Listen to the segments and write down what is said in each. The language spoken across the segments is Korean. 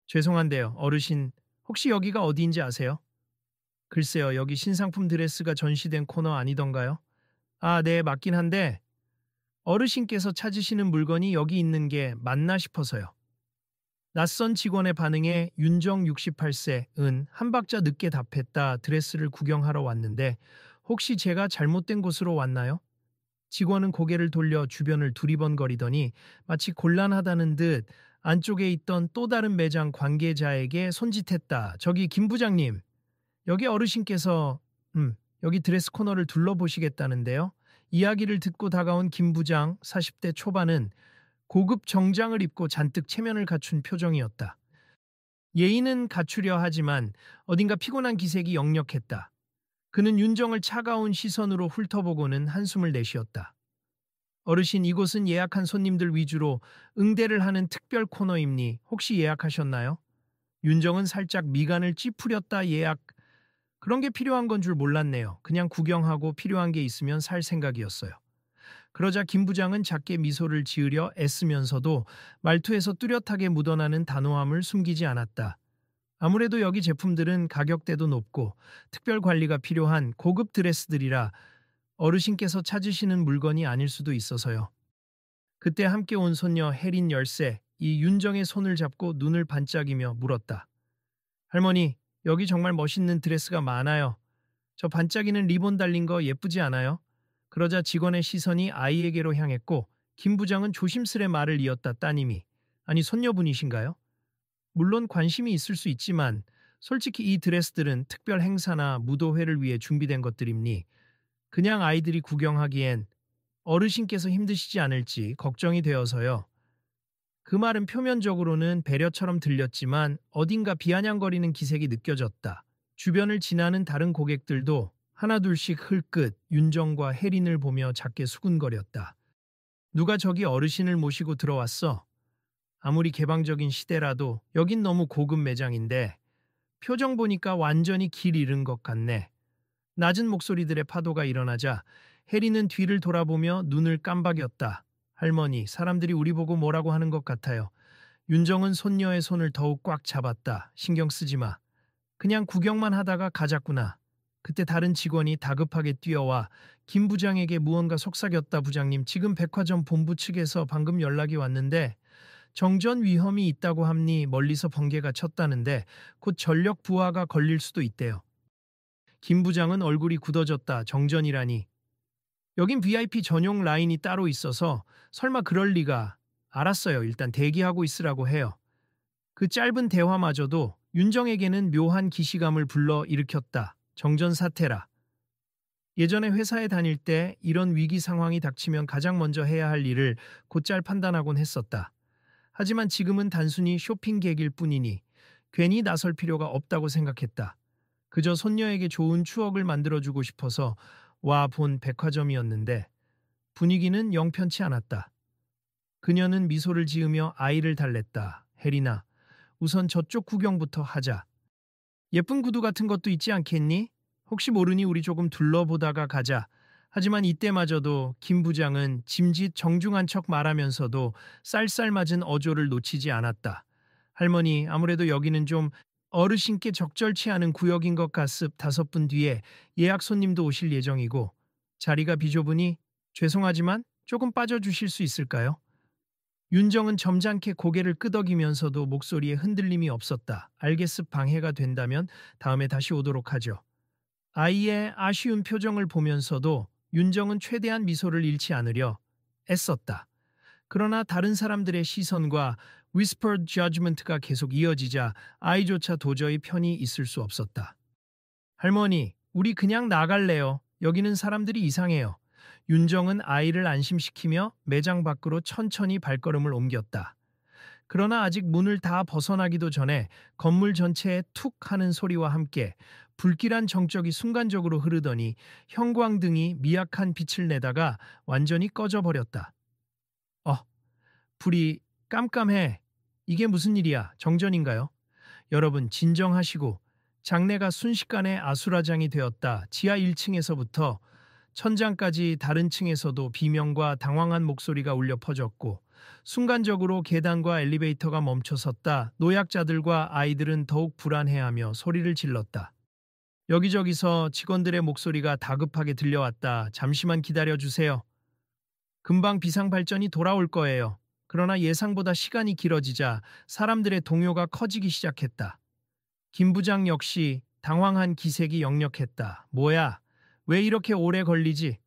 죄송한데요, 어르신, 혹시 여기가 어디인지 아세요? 글쎄요, 여기 신상품 드레스가 전시된 코너 아니던가요? 아, 네, 맞긴 한데, 어르신께서 찾으시는 물건이 여기 있는 게 맞나 싶어서요. 낯선 직원의 반응에 윤정 68세은 한 박자 늦게 답했다. 드레스를 구경하러 왔는데, 혹시 제가 잘못된 곳으로 왔나요? 직원은 고개를 돌려 주변을 두리번거리더니 마치 곤란하다는 듯 안쪽에 있던 또 다른 매장 관계자에게 손짓했다. 저기 김 부장님, 여기 어르신께서 여기 드레스 코너를 둘러보시겠다는데요. 이야기를 듣고 다가온 김 부장 40대 초반은 고급 정장을 입고 잔뜩 체면을 갖춘 표정이었다. 예의는 갖추려 하지만 어딘가 피곤한 기색이 역력했다. 그는 윤정을 차가운 시선으로 훑어보고는 한숨을 내쉬었다. 어르신, 이곳은 예약한 손님들 위주로 응대를 하는 특별 코너입니 혹시 예약하셨나요? 윤정은 살짝 미간을 찌푸렸다. 예약. 그런 게 필요한 건 줄 몰랐네요. 그냥 구경하고 필요한 게 있으면 살 생각이었어요. 그러자 김 부장은 작게 미소를 지으려 애쓰면서도 말투에서 뚜렷하게 묻어나는 단호함을 숨기지 않았다. 아무래도 여기 제품들은 가격대도 높고 특별 관리가 필요한 고급 드레스들이라 어르신께서 찾으시는 물건이 아닐 수도 있어서요. 그때 함께 온 손녀 혜린 10세, 이 윤정의 손을 잡고 눈을 반짝이며 물었다. 할머니, 여기 정말 멋있는 드레스가 많아요. 저 반짝이는 리본 달린 거 예쁘지 않아요? 그러자 직원의 시선이 아이에게로 향했고 김 부장은 조심스레 말을 이었다. 따님이. 아니, 손녀분이신가요? 물론 관심이 있을 수 있지만 솔직히 이 드레스들은 특별 행사나 무도회를 위해 준비된 것들입니. 그냥 아이들이 구경하기엔 어르신께서 힘드시지 않을지 걱정이 되어서요. 그 말은 표면적으로는 배려처럼 들렸지만 어딘가 비아냥거리는 기색이 느껴졌다. 주변을 지나는 다른 고객들도 하나둘씩 흘끗 윤정과 혜린을 보며 작게 수군거렸다. 누가 저기 어르신을 모시고 들어왔어? 아무리 개방적인 시대라도 여긴 너무 고급 매장인데 표정 보니까 완전히 길 잃은 것 같네. 낮은 목소리들의 파도가 일어나자 혜리는 뒤를 돌아보며 눈을 깜박였다. 할머니, 사람들이 우리 보고 뭐라고 하는 것 같아요. 윤정은 손녀의 손을 더욱 꽉 잡았다. 신경 쓰지 마. 그냥 구경만 하다가 가자꾸나. 그때 다른 직원이 다급하게 뛰어와 김 부장에게 무언가 속삭였다. 부장님, 지금 백화점 본부 측에서 방금 연락이 왔는데 정전 위험이 있다고 합니. 멀리서 번개가 쳤다는데 곧 전력 부하가 걸릴 수도 있대요. 김 부장은 얼굴이 굳어졌다. 정전이라니. 여긴 VIP 전용 라인이 따로 있어서 설마 그럴 리가. 알았어요. 일단 대기하고 있으라고 해요. 그 짧은 대화마저도 윤정에게는 묘한 기시감을 불러 일으켰다. 정전 사태라. 예전에 회사에 다닐 때 이런 위기 상황이 닥치면 가장 먼저 해야 할 일을 곧잘 판단하곤 했었다. 하지만 지금은 단순히 쇼핑객일 뿐이니 괜히 나설 필요가 없다고 생각했다. 그저 손녀에게 좋은 추억을 만들어주고 싶어서 와 본 백화점이었는데 분위기는 영편치 않았다. 그녀는 미소를 지으며 아이를 달랬다. 혜린아, 우선 저쪽 구경부터 하자. 예쁜 구두 같은 것도 있지 않겠니? 혹시 모르니 우리 조금 둘러보다가 가자. 하지만 이때마저도 김 부장은 짐짓 정중한 척 말하면서도 쌀쌀맞은 어조를 놓치지 않았다. 할머니, 아무래도 여기는 좀 어르신께 적절치 않은 구역인 것 같습. 5분 뒤에 예약 손님도 오실 예정이고 자리가 비좁으니 죄송하지만 조금 빠져주실 수 있을까요? 윤정은 점잖게 고개를 끄덕이면서도 목소리에 흔들림이 없었다. 알겠습. 방해가 된다면 다음에 다시 오도록 하죠. 아이의 아쉬운 표정을 보면서도 윤정은 최대한 미소를 잃지 않으려 애썼다. 그러나 다른 사람들의 시선과 whispered judgment가 계속 이어지자 아이조차 도저히 편히 있을 수 없었다. 할머니, 우리 그냥 나갈래요. 여기는 사람들이 이상해요. 윤정은 아이를 안심시키며 매장 밖으로 천천히 발걸음을 옮겼다. 그러나 아직 문을 다 벗어나기도 전에 건물 전체에 툭 하는 소리와 함께 불길한 정적이 순간적으로 흐르더니 형광등이 미약한 빛을 내다가 완전히 꺼져버렸다. 불이 깜깜해. 이게 무슨 일이야? 정전인가요? 여러분, 진정하시고. 장내가 순식간에 아수라장이 되었다. 지하 1층에서부터 천장까지 다른 층에서도 비명과 당황한 목소리가 울려 퍼졌고 순간적으로 계단과 엘리베이터가 멈춰섰다. 노약자들과 아이들은 더욱 불안해하며 소리를 질렀다. 여기저기서 직원들의 목소리가 다급하게 들려왔다. 잠시만 기다려주세요. 금방 비상발전이 돌아올 거예요. 그러나 예상보다 시간이 길어지자 사람들의 동요가 커지기 시작했다. 김 부장 역시 당황한 기색이 역력했다. 뭐야? 왜 이렇게 오래 걸리지?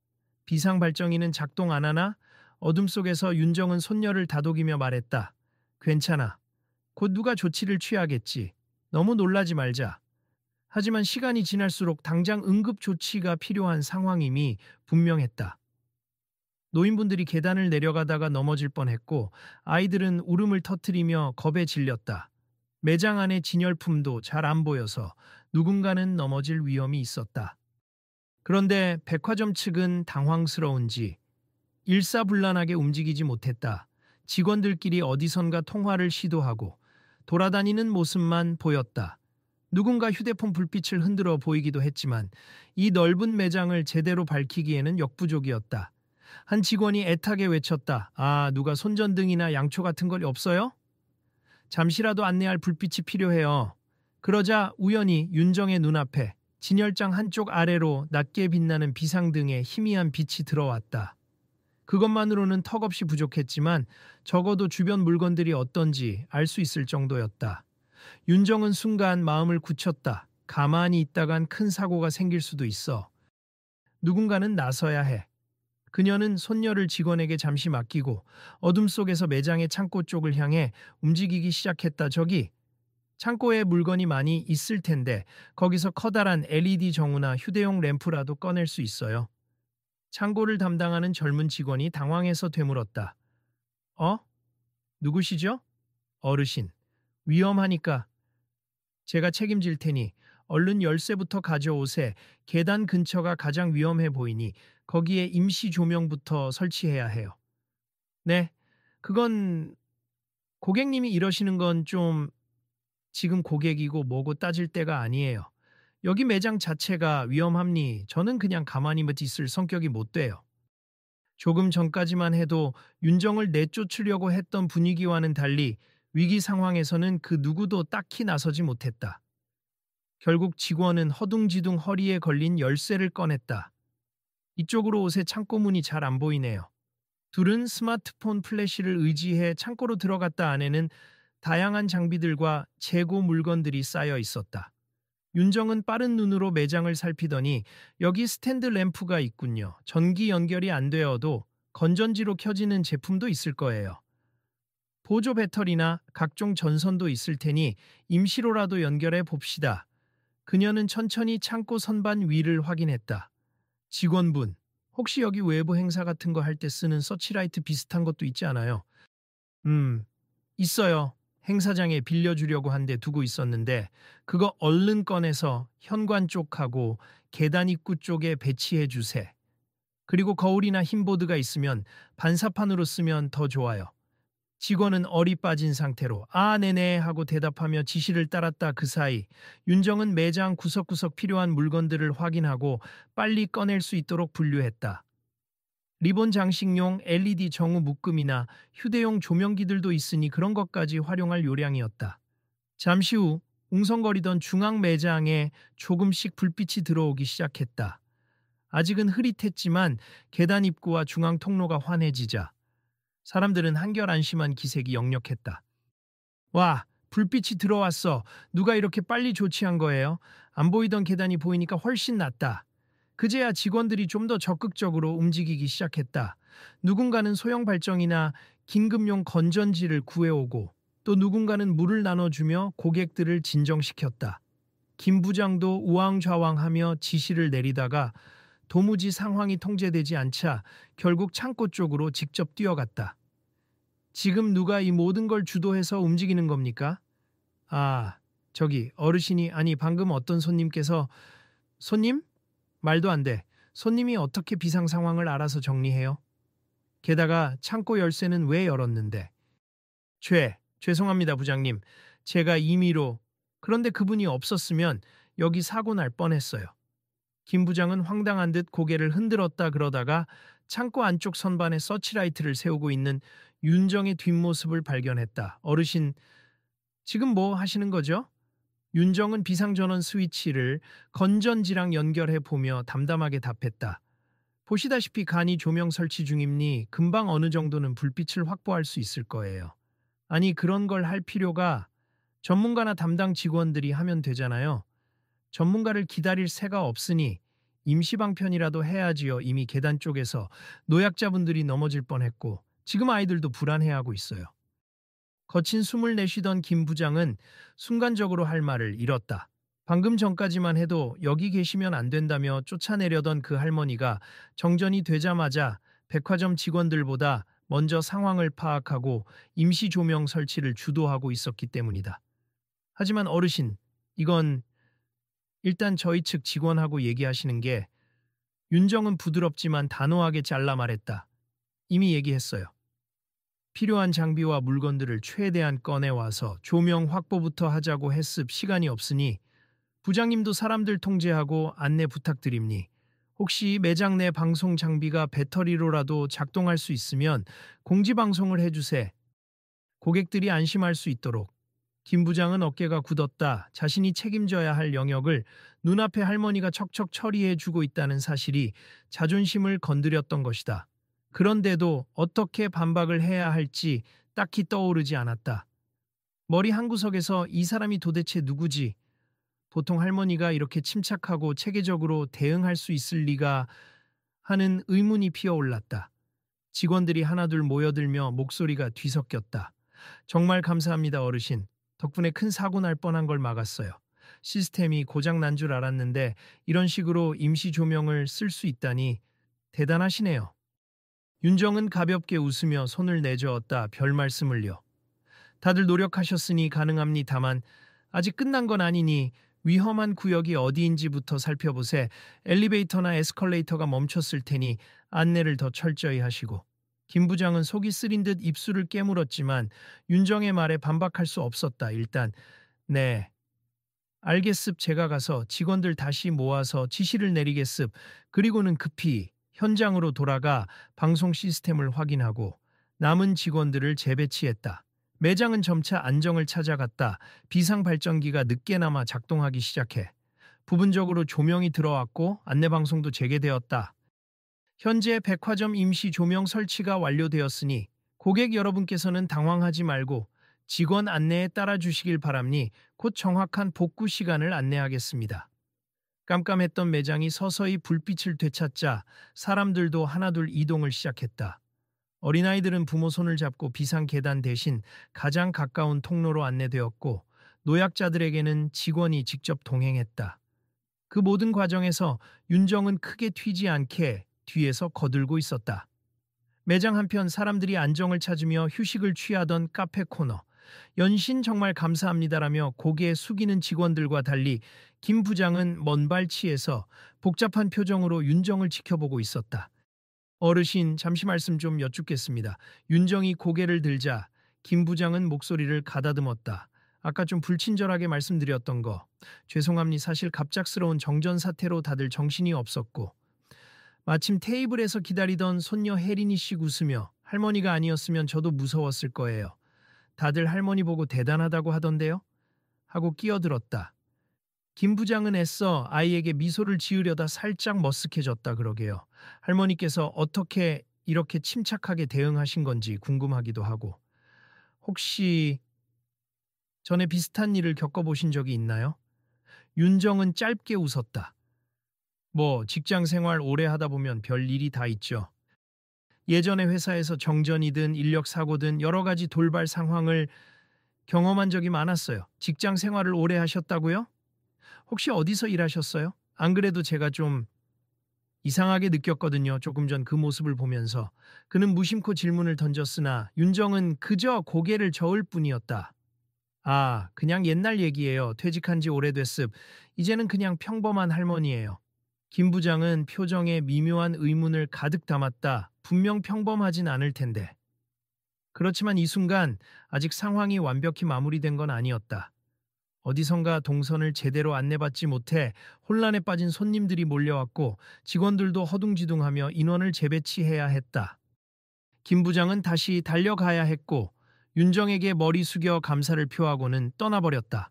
비상발전기는 작동 안 하나? 어둠 속에서 윤정은 손녀를 다독이며 말했다. 괜찮아. 곧 누가 조치를 취하겠지. 너무 놀라지 말자. 하지만 시간이 지날수록 당장 응급 조치가 필요한 상황임이 분명했다. 노인분들이 계단을 내려가다가 넘어질 뻔했고 아이들은 울음을 터뜨리며 겁에 질렸다. 매장 안의 진열품도 잘 안 보여서 누군가는 넘어질 위험이 있었다. 그런데 백화점 측은 당황스러운지 일사불란하게 움직이지 못했다. 직원들끼리 어디선가 통화를 시도하고 돌아다니는 모습만 보였다. 누군가 휴대폰 불빛을 흔들어 보이기도 했지만 이 넓은 매장을 제대로 밝히기에는 역부족이었다. 한 직원이 애타게 외쳤다. 아, 누가 손전등이나 양초 같은 걸 없어요? 잠시라도 안내할 불빛이 필요해요. 그러자 우연히 윤정의 눈앞에 진열장 한쪽 아래로 낮게 빛나는 비상등에 희미한 빛이 들어왔다. 그것만으로는 턱없이 부족했지만 적어도 주변 물건들이 어떤지 알 수 있을 정도였다. 윤정은 순간 마음을 굳혔다. 가만히 있다간 큰 사고가 생길 수도 있어. 누군가는 나서야 해. 그녀는 손녀를 직원에게 잠시 맡기고 어둠 속에서 매장의 창고 쪽을 향해 움직이기 시작했다. 저기 창고에 물건이 많이 있을 텐데 거기서 커다란 LED 정우나 휴대용 램프라도 꺼낼 수 있어요. 창고를 담당하는 젊은 직원이 당황해서 되물었다. 어? 누구시죠? 어르신. 위험하니까 제가 책임질 테니 얼른 열쇠부터 가져오세. 계단 근처가 가장 위험해 보이니 거기에 임시 조명부터 설치해야 해요. 네, 그건 고객님이 이러시는 건 좀 지금 고객이고 뭐고 따질 때가 아니에요. 여기 매장 자체가 위험합니. 저는 그냥 가만히 있을 성격이 못 돼요. 조금 전까지만 해도 윤정을 내쫓으려고 했던 분위기와는 달리 위기 상황에서는 그 누구도 딱히 나서지 못했다. 결국 직원은 허둥지둥 허리에 걸린 열쇠를 꺼냈다. 이쪽으로 오세. 창고 문이 잘 안 보이네요. 둘은 스마트폰 플래시를 의지해 창고로 들어갔다. 안에는 다양한 장비들과 재고 물건들이 쌓여 있었다. 윤정은 빠른 눈으로 매장을 살피더니 여기 스탠드 램프가 있군요. 전기 연결이 안 되어도 건전지로 켜지는 제품도 있을 거예요. 보조 배터리나 각종 전선도 있을 테니 임시로라도 연결해 봅시다. 그녀는 천천히 창고 선반 위를 확인했다. 직원분, 혹시 여기 외부 행사 같은 거 할 때 쓰는 서치라이트 비슷한 것도 있지 않아요? 있어요. 행사장에 빌려주려고 한 대 두고 있었는데 그거 얼른 꺼내서 현관 쪽하고 계단 입구 쪽에 배치해 주세. 그리고 거울이나 흰 보드가 있으면 반사판으로 쓰면 더 좋아요. 직원은 얼이 빠진 상태로 아 네네 하고 대답하며 지시를 따랐다. 그 사이 윤정은 매장 구석구석 필요한 물건들을 확인하고 빨리 꺼낼 수 있도록 분류했다. 리본 장식용 LED 정우 묶음이나 휴대용 조명기들도 있으니 그런 것까지 활용할 요량이었다. 잠시 후 웅성거리던 중앙 매장에 조금씩 불빛이 들어오기 시작했다. 아직은 흐릿했지만 계단 입구와 중앙 통로가 환해지자 사람들은 한결 안심한 기색이 역력했다. 와, 불빛이 들어왔어. 누가 이렇게 빨리 조치한 거예요? 안 보이던 계단이 보이니까 훨씬 낫다. 그제야 직원들이 좀 더 적극적으로 움직이기 시작했다. 누군가는 소형 발전이나 긴급용 건전지를 구해오고 또 누군가는 물을 나눠주며 고객들을 진정시켰다. 김 부장도 우왕좌왕하며 지시를 내리다가 도무지 상황이 통제되지 않자 결국 창고 쪽으로 직접 뛰어갔다. 지금 누가 이 모든 걸 주도해서 움직이는 겁니까? 아, 저기 어르신이 아니 방금 어떤 손님께서 손님? 말도 안 돼. 손님이 어떻게 비상 상황을 알아서 정리해요? 게다가 창고 열쇠는 왜 열었는데? 죄송합니다 부장님. 제가 임의로. 그런데 그분이 없었으면 여기 사고 날 뻔했어요. 김 부장은 황당한 듯 고개를 흔들었다. 그러다가 창고 안쪽 선반에 서치라이트를 세우고 있는 윤정의 뒷모습을 발견했다. 어르신, 지금 뭐 하시는 거죠? 윤정은 비상전원 스위치를 건전지랑 연결해 보며 담담하게 답했다. 보시다시피 간이 조명 설치 중입니 금방 어느 정도는 불빛을 확보할 수 있을 거예요. 아니, 그런 걸 할 필요가 전문가나 담당 직원들이 하면 되잖아요. 전문가를 기다릴 새가 없으니 임시방편이라도 해야지요. 이미 계단 쪽에서 노약자분들이 넘어질 뻔했고 지금 아이들도 불안해하고 있어요. 거친 숨을 내쉬던 김 부장은 순간적으로 할 말을 잃었다. 방금 전까지만 해도 여기 계시면 안 된다며 쫓아내려던 그 할머니가 정전이 되자마자 백화점 직원들보다 먼저 상황을 파악하고 임시 조명 설치를 주도하고 있었기 때문이다. 하지만 어르신, 이건 일단 저희 측 직원하고 얘기하시는 게. 윤정은 부드럽지만 단호하게 잘라 말했다. 이미 얘기했어요. 필요한 장비와 물건들을 최대한 꺼내와서 조명 확보부터 하자고 했습. 시간이 없으니 부장님도 사람들 통제하고 안내 부탁드립니. 혹시 매장 내 방송 장비가 배터리로라도 작동할 수 있으면 공지 방송을 해주세. 고객들이 안심할 수 있도록. 김 부장은 어깨가 굳었다. 자신이 책임져야 할 영역을 눈앞에 할머니가 척척 처리해주고 있다는 사실이 자존심을 건드렸던 것이다. 그런데도 어떻게 반박을 해야 할지 딱히 떠오르지 않았다. 머리 한구석에서 이 사람이 도대체 누구지? 보통 할머니가 이렇게 침착하고 체계적으로 대응할 수 있을 리가 하는 의문이 피어올랐다. 직원들이 하나둘 모여들며 목소리가 뒤섞였다. 정말 감사합니다, 어르신. 덕분에 큰 사고 날 뻔한 걸 막았어요. 시스템이 고장 난 줄 알았는데 이런 식으로 임시 조명을 쓸 수 있다니 대단하시네요. 윤정은 가볍게 웃으며 손을 내저었다. 별 말씀을요. 다들 노력하셨으니 가능합니다만 아직 끝난 건 아니니 위험한 구역이 어디인지부터 살펴보세. 엘리베이터나 에스컬레이터가 멈췄을 테니 안내를 더 철저히 하시고. 김 부장은 속이 쓰린 듯 입술을 깨물었지만 윤정의 말에 반박할 수 없었다. 일단 네, 알겠습. 제가 가서 직원들 다시 모아서 지시를 내리겠습. 그리고는 급히 현장으로 돌아가 방송 시스템을 확인하고 남은 직원들을 재배치했다. 매장은 점차 안정을 찾아갔다. 비상 발전기가 늦게나마 작동하기 시작해 부분적으로 조명이 들어왔고 안내방송도 재개되었다. 현재 백화점 임시 조명 설치가 완료되었으니 고객 여러분께서는 당황하지 말고 직원 안내에 따라 주시길 바랍니. 곧 정확한 복구 시간을 안내하겠습니다. 깜깜했던 매장이 서서히 불빛을 되찾자 사람들도 하나둘 이동을 시작했다. 어린아이들은 부모 손을 잡고 비상 계단 대신 가장 가까운 통로로 안내되었고 노약자들에게는 직원이 직접 동행했다. 그 모든 과정에서 윤정은 크게 튀지 않게 뒤에서 거들고 있었다. 매장 한편 사람들이 안정을 찾으며 휴식을 취하던 카페 코너. 연신 정말 감사합니다라며 고개 숙이는 직원들과 달리 김 부장은 먼 발치에서 복잡한 표정으로 윤정을 지켜보고 있었다. 어르신, 잠시 말씀 좀 여쭙겠습니다. 윤정이 고개를 들자 김 부장은 목소리를 가다듬었다. 아까 좀 불친절하게 말씀드렸던 거 죄송합니. 사실 갑작스러운 정전 사태로 다들 정신이 없었고 마침 테이블에서 기다리던 손녀 혜린이 씨 웃으며 할머니가 아니었으면 저도 무서웠을 거예요. 다들 할머니 보고 대단하다고 하던데요? 하고 끼어들었다. 김 부장은 애써 아이에게 미소를 지으려다 살짝 머쓱해졌다. 그러게요. 할머니께서 어떻게 이렇게 침착하게 대응하신 건지 궁금하기도 하고. 혹시 전에 비슷한 일을 겪어보신 적이 있나요? 윤정은 짧게 웃었다. 뭐 직장 생활 오래 하다 보면 별 일이 다 있죠. 예전에 회사에서 정전이든 인력 사고든 여러 가지 돌발 상황을 경험한 적이 많았어요. 직장 생활을 오래 하셨다고요? 혹시 어디서 일하셨어요? 안 그래도 제가 좀 이상하게 느꼈거든요. 조금 전 그 모습을 보면서. 그는 무심코 질문을 던졌으나 윤정은 그저 고개를 저을 뿐이었다. 아, 그냥 옛날 얘기예요. 퇴직한 지 오래됐습. 이제는 그냥 평범한 할머니예요. 김 부장은 표정에 미묘한 의문을 가득 담았다. 분명 평범하진 않을 텐데. 그렇지만 이 순간 아직 상황이 완벽히 마무리된 건 아니었다. 어디선가 동선을 제대로 안내받지 못해 혼란에 빠진 손님들이 몰려왔고 직원들도 허둥지둥하며 인원을 재배치해야 했다. 김 부장은 다시 달려가야 했고 윤정에게 머리 숙여 감사를 표하고는 떠나버렸다.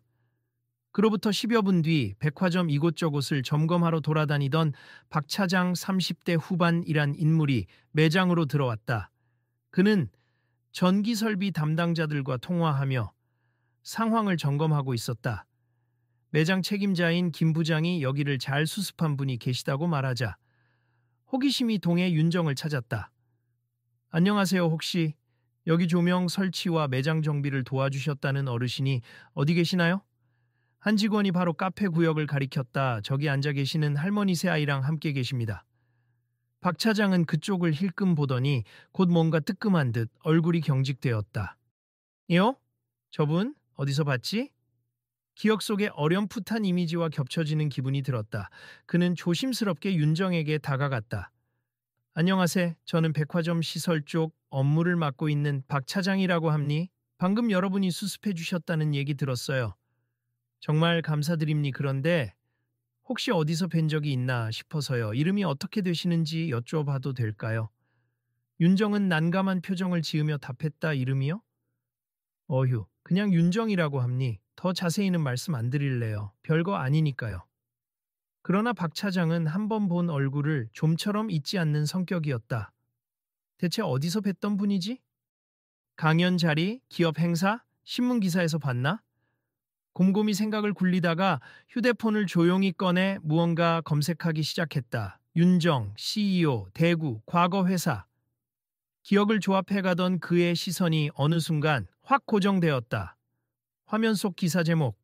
그로부터 10여 분 뒤 백화점 이곳저곳을 점검하러 돌아다니던 박 차장 30대 후반이란 인물이 매장으로 들어왔다. 그는 전기설비 담당자들과 통화하며 상황을 점검하고 있었다. 매장 책임자인 김 부장이 여기를 잘 수습한 분이 계시다고 말하자 호기심이 동해 윤정을 찾았다. 안녕하세요. 혹시 여기 조명 설치와 매장 정비를 도와주셨다는 어르신이 어디 계시나요? 한 직원이 바로 카페 구역을 가리켰다. 저기 앉아 계시는 할머니 세 아이랑 함께 계십니다. 박 차장은 그쪽을 힐끔 보더니 곧 뭔가 뜨끔한 듯 얼굴이 경직되었다. 요? 저분? 어디서 봤지? 기억 속의 어렴풋한 이미지와 겹쳐지는 기분이 들었다. 그는 조심스럽게 윤정에게 다가갔다. 안녕하세요. 저는 백화점 시설 쪽 업무를 맡고 있는 박 차장이라고 합니. 방금 여러분이 수습해 주셨다는 얘기 들었어요. 정말 감사드립니. 그런데 혹시 어디서 뵌 적이 있나 싶어서요. 이름이 어떻게 되시는지 여쭤봐도 될까요? 윤정은 난감한 표정을 지으며 답했다. 이름이요? 어휴, 그냥 윤정이라고 합니. 더 자세히는 말씀 안 드릴래요. 별거 아니니까요. 그러나 박 차장은 한 번 본 얼굴을 좀처럼 잊지 않는 성격이었다. 대체 어디서 뵀던 분이지? 강연 자리, 기업 행사, 신문 기사에서 봤나? 곰곰이 생각을 굴리다가 휴대폰을 조용히 꺼내 무언가 검색하기 시작했다. 윤정, CEO, 대구, 과거 회사. 기억을 조합해가던 그의 시선이 어느 순간 확 고정되었다. 화면 속 기사 제목.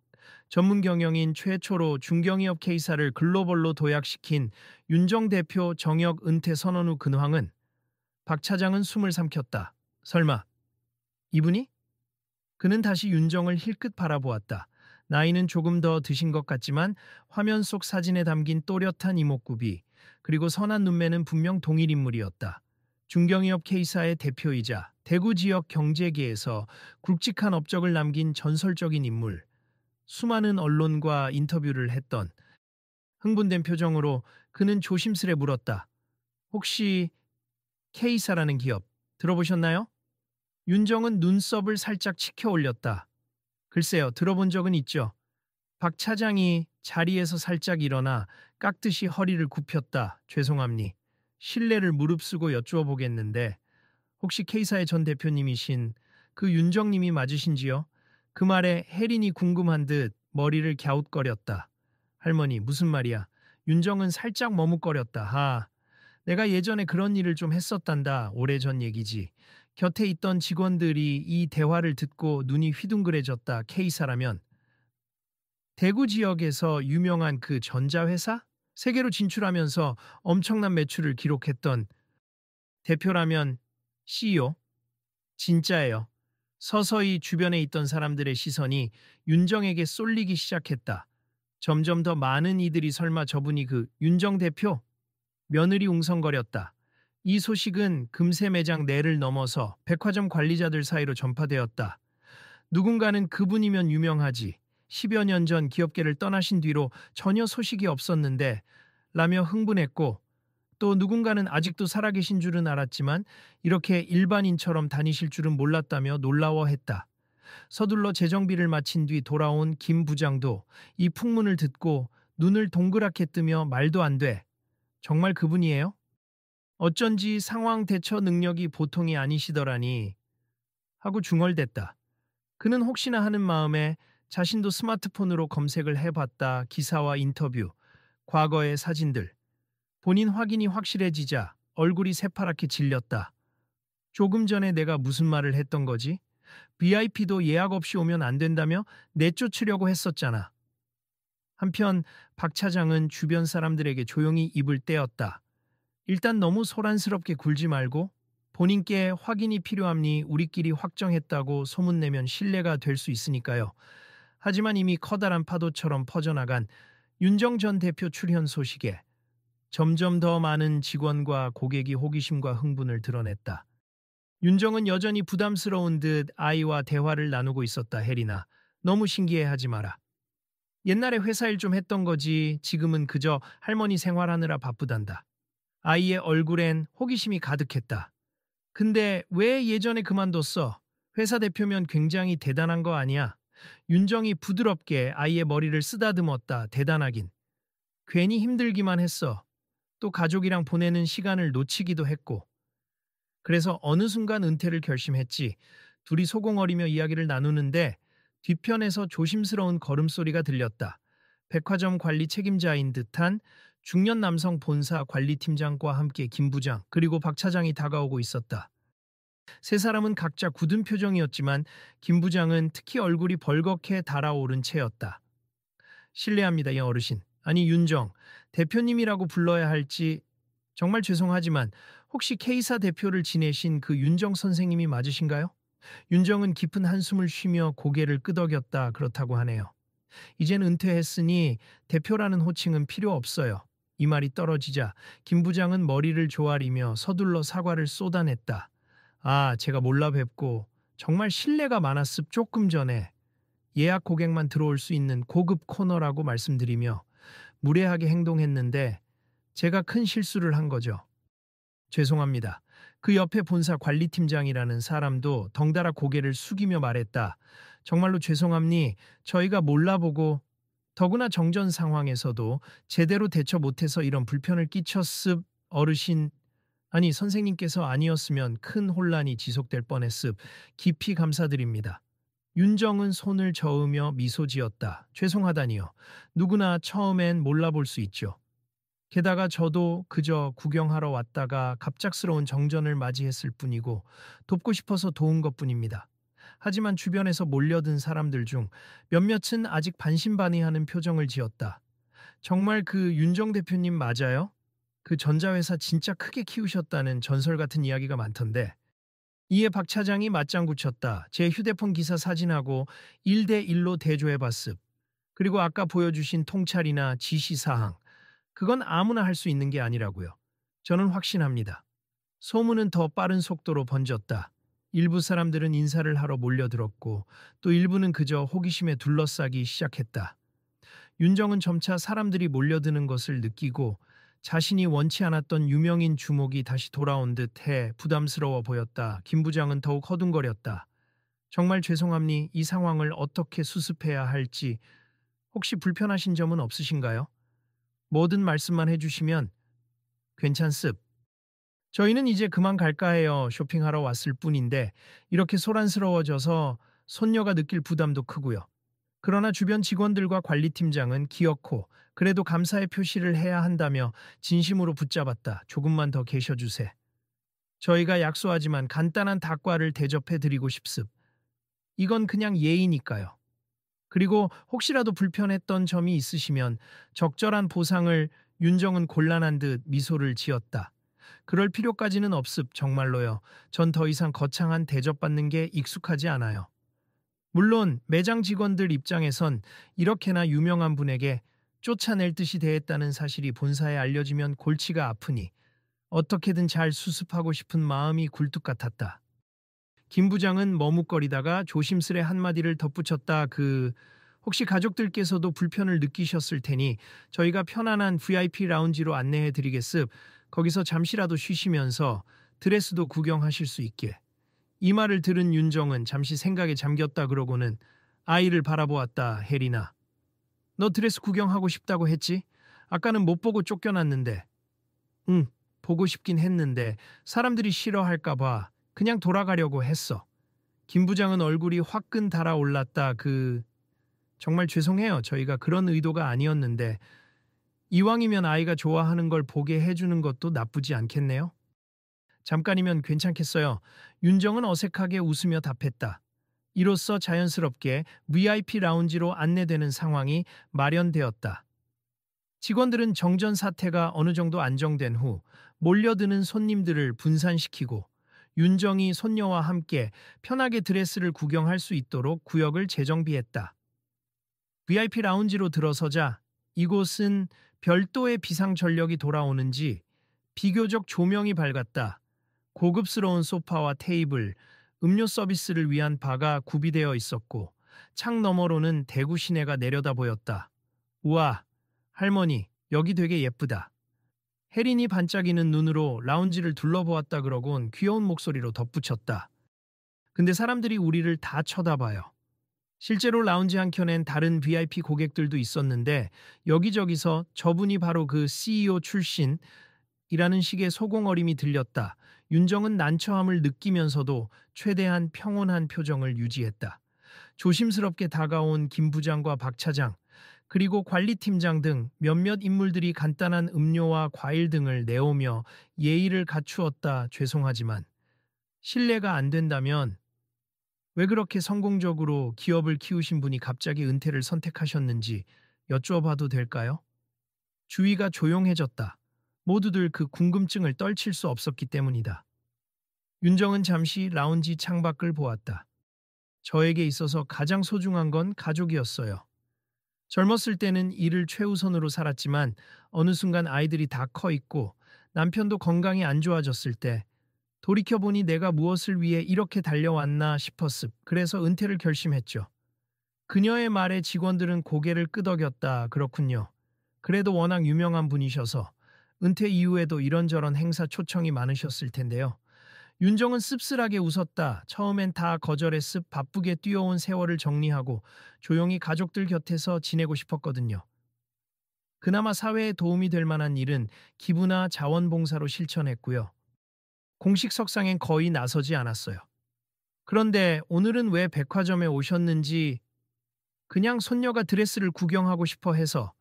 전문 경영인 최초로 중견기업 K사를 글로벌로 도약시킨 윤정 대표 정역 은퇴 선언 후 근황은. 박 차장은 숨을 삼켰다. 설마 이분이? 그는 다시 윤정을 힐끗 바라보았다. 나이는 조금 더 드신 것 같지만 화면 속 사진에 담긴 또렷한 이목구비 그리고 선한 눈매는 분명 동일 인물이었다. 중견기업 K사의 대표이자 대구 지역 경제계에서 굵직한 업적을 남긴 전설적인 인물. 수많은 언론과 인터뷰를 했던. 흥분된 표정으로 그는 조심스레 물었다. 혹시 K사라는 기업 들어보셨나요? 윤정은 눈썹을 살짝 치켜 올렸다. 글쎄요, 들어본 적은 있죠. 박 차장이 자리에서 살짝 일어나 깍듯이 허리를 굽혔다. 죄송합니. 신뢰를 무릅쓰고 여쭈어보겠는데 혹시 K사의 전 대표님이신 그 윤정님이 맞으신지요? 그 말에 혜린이 궁금한 듯 머리를 갸웃거렸다. 할머니, 무슨 말이야? 윤정은 살짝 머뭇거렸다. 하, 내가 예전에 그런 일을 좀 했었단다. 오래전 얘기지. 곁에 있던 직원들이 이 대화를 듣고 눈이 휘둥그레졌다. K사라면 대구 지역에서 유명한 그 전자회사? 세계로 진출하면서 엄청난 매출을 기록했던 대표라면 CEO? 진짜예요. 서서히 주변에 있던 사람들의 시선이 윤정에게 쏠리기 시작했다. 점점 더 많은 이들이 설마 저분이 그 윤정 대표? 며느리 웅성거렸다. 이 소식은 금세 매장 내를 넘어서 백화점 관리자들 사이로 전파되었다. 누군가는 그분이면 유명하지. 10여 년 전 기업계를 떠나신 뒤로 전혀 소식이 없었는데 라며 흥분했고 또 누군가는 아직도 살아계신 줄은 알았지만 이렇게 일반인처럼 다니실 줄은 몰랐다며 놀라워했다. 서둘러 재정비를 마친 뒤 돌아온 김 부장도 이 풍문을 듣고 눈을 동그랗게 뜨며 말도 안 돼. 정말 그분이에요? 어쩐지 상황 대처 능력이 보통이 아니시더라니 하고 중얼댔다. 그는 혹시나 하는 마음에 자신도 스마트폰으로 검색을 해봤다. 기사와 인터뷰, 과거의 사진들. 본인 확인이 확실해지자 얼굴이 새파랗게 질렸다. 조금 전에 내가 무슨 말을 했던 거지? VIP도 예약 없이 오면 안 된다며 내쫓으려고 했었잖아. 한편 박 차장은 주변 사람들에게 조용히 입을 떼었다. 일단 너무 소란스럽게 굴지 말고 본인께 확인이 필요함니 우리끼리 확정했다고 소문내면 신뢰가 될 수 있으니까요. 하지만 이미 커다란 파도처럼 퍼져나간 윤정 전 대표 출현 소식에 점점 더 많은 직원과 고객이 호기심과 흥분을 드러냈다. 윤정은 여전히 부담스러운 듯 아이와 대화를 나누고 있었다. 혜린아, 너무 신기해하지 마라. 옛날에 회사 일 좀 했던 거지 지금은 그저 할머니 생활하느라 바쁘단다. 아이의 얼굴엔 호기심이 가득했다. 근데 왜 예전에 그만뒀어? 회사 대표면 굉장히 대단한 거 아니야? 윤정이 부드럽게 아이의 머리를 쓰다듬었다. 대단하긴. 괜히 힘들기만 했어. 또 가족이랑 보내는 시간을 놓치기도 했고. 그래서 어느 순간 은퇴를 결심했지. 둘이 소공어리며 이야기를 나누는데 뒤편에서 조심스러운 걸음소리가 들렸다. 백화점 관리 책임자인 듯한 중년 남성 본사 관리팀장과 함께 김 부장 그리고 박 차장이 다가오고 있었다. 세 사람은 각자 굳은 표정이었지만 김 부장은 특히 얼굴이 벌겋게 달아오른 채였다. 실례합니다, 이 어르신. 아니 윤정, 대표님이라고 불러야 할지 정말 죄송하지만 혹시 K사 대표를 지내신 그 윤정 선생님이 맞으신가요? 윤정은 깊은 한숨을 쉬며 고개를 끄덕였다. 그렇다고 하네요. 이젠 은퇴했으니 대표라는 호칭은 필요 없어요. 이 말이 떨어지자 김 부장은 머리를 조아리며 서둘러 사과를 쏟아냈다. 아, 제가 몰라 뵙고 정말 신뢰가 많았습. 조금 전에 예약 고객만 들어올 수 있는 고급 코너라고 말씀드리며 무례하게 행동했는데 제가 큰 실수를 한 거죠. 죄송합니다. 그 옆에 본사 관리팀장이라는 사람도 덩달아 고개를 숙이며 말했다. 정말로 죄송합니. 저희가 몰라보고 더구나 정전 상황에서도 제대로 대처 못해서 이런 불편을 끼쳤습. 어르신, 아니 선생님께서 아니었으면 큰 혼란이 지속될 뻔했습. 깊이 감사드립니다. 윤정은 손을 저으며 미소 지었다. 죄송하다니요. 누구나 처음엔 몰라볼 수 있죠. 게다가 저도 그저 구경하러 왔다가 갑작스러운 정전을 맞이했을 뿐이고 돕고 싶어서 도운 것뿐입니다. 하지만 주변에서 몰려든 사람들 중 몇몇은 아직 반신반의하는 표정을 지었다. 정말 그 윤정 대표님 맞아요? 그 전자회사 진짜 크게 키우셨다는 전설 같은 이야기가 많던데. 이에 박 차장이 맞장구 쳤다. 제 휴대폰 기사 사진하고 1대1로 대조해봤습. 그리고 아까 보여주신 통찰이나 지시사항. 그건 아무나 할 수 있는 게 아니라고요. 저는 확신합니다. 소문은 더 빠른 속도로 번졌다. 일부 사람들은 인사를 하러 몰려들었고 또 일부는 그저 호기심에 둘러싸기 시작했다. 윤정은 점차 사람들이 몰려드는 것을 느끼고 자신이 원치 않았던 유명인 주목이 다시 돌아온 듯해 부담스러워 보였다. 김 부장은 더욱 허둥거렸다. 정말 죄송합니. 이 상황을 어떻게 수습해야 할지 혹시 불편하신 점은 없으신가요? 뭐든 말씀만 해주시면 괜찮습. 저희는 이제 그만 갈까 해요. 쇼핑하러 왔을 뿐인데 이렇게 소란스러워져서 손녀가 느낄 부담도 크고요. 그러나 주변 직원들과 관리팀장은 기어코 그래도 감사의 표시를 해야 한다며 진심으로 붙잡았다. 조금만 더 계셔주세. 저희가 약소하지만 간단한 닭과를 대접해드리고 싶습. 이건 그냥 예의니까요. 그리고 혹시라도 불편했던 점이 있으시면 적절한 보상을. 윤정은 곤란한 듯 미소를 지었다. 그럴 필요까지는 없습. 정말로요. 전 더 이상 거창한 대접받는 게 익숙하지 않아요. 물론 매장 직원들 입장에선 이렇게나 유명한 분에게 쫓아낼 듯이 대했다는 사실이 본사에 알려지면 골치가 아프니 어떻게든 잘 수습하고 싶은 마음이 굴뚝 같았다. 김 부장은 머뭇거리다가 조심스레 한마디를 덧붙였다. 혹시 가족들께서도 불편을 느끼셨을 테니 저희가 편안한 VIP 라운지로 안내해 드리겠습. 거기서 잠시라도 쉬시면서 드레스도 구경하실 수 있게. 이 말을 들은 윤정은 잠시 생각에 잠겼다. 그러고는 아이를 바라보았다. 혜리나, 너 드레스 구경하고 싶다고 했지? 아까는 못 보고 쫓겨났는데. 응, 보고 싶긴 했는데 사람들이 싫어할까 봐 그냥 돌아가려고 했어. 김 부장은 얼굴이 화끈 달아올랐다. 정말 죄송해요. 저희가 그런 의도가 아니었는데 이왕이면 아이가 좋아하는 걸 보게 해주는 것도 나쁘지 않겠네요. 잠깐이면 괜찮겠어요. 윤정은 어색하게 웃으며 답했다. 이로써 자연스럽게 VIP 라운지로 안내되는 상황이 마련되었다. 직원들은 정전 사태가 어느 정도 안정된 후 몰려드는 손님들을 분산시키고 윤정이 손녀와 함께 편하게 드레스를 구경할 수 있도록 구역을 재정비했다. VIP 라운지로 들어서자 이곳은 별도의 비상 전력이 돌아오는지 비교적 조명이 밝았다. 고급스러운 소파와 테이블, 음료 서비스를 위한 바가 구비되어 있었고 창 너머로는 대구 시내가 내려다 보였다. 우와, 할머니, 여기 되게 예쁘다. 혜린이 반짝이는 눈으로 라운지를 둘러보았다 그러곤 귀여운 목소리로 덧붙였다. 근데 사람들이 우리를 다 쳐다봐요. 실제로 라운지 한켠엔 다른 VIP 고객들도 있었는데 여기저기서 저분이 바로 그 CEO 출신이라는 식의 소공어림이 들렸다. 윤정은 난처함을 느끼면서도 최대한 평온한 표정을 유지했다. 조심스럽게 다가온 김 부장과 박 차장, 그리고 관리팀장 등 몇몇 인물들이 간단한 음료와 과일 등을 내오며 예의를 갖추었다. 죄송하지만 실례가 안 된다면 왜 그렇게 성공적으로 기업을 키우신 분이 갑자기 은퇴를 선택하셨는지 여쭈어봐도 될까요? 주위가 조용해졌다. 모두들 그 궁금증을 떨칠 수 없었기 때문이다. 윤정은 잠시 라운지 창밖을 보았다. 저에게 있어서 가장 소중한 건 가족이었어요. 젊었을 때는 일을 최우선으로 살았지만 어느 순간 아이들이 다 커 있고 남편도 건강이 안 좋아졌을 때 돌이켜보니 내가 무엇을 위해 이렇게 달려왔나 싶었습. 그래서 은퇴를 결심했죠. 그녀의 말에 직원들은 고개를 끄덕였다. 그렇군요. 그래도 워낙 유명한 분이셔서 은퇴 이후에도 이런저런 행사 초청이 많으셨을 텐데요. 윤정은 씁쓸하게 웃었다. 처음엔 다 거절했습. 바쁘게 뛰어온 세월을 정리하고 조용히 가족들 곁에서 지내고 싶었거든요. 그나마 사회에 도움이 될 만한 일은 기부나 자원봉사로 실천했고요. 공식 석상엔 거의 나서지 않았어요. 그런데 오늘은 왜 백화점에 오셨는지 그냥 손녀가 드레스를 구경하고 싶어 해서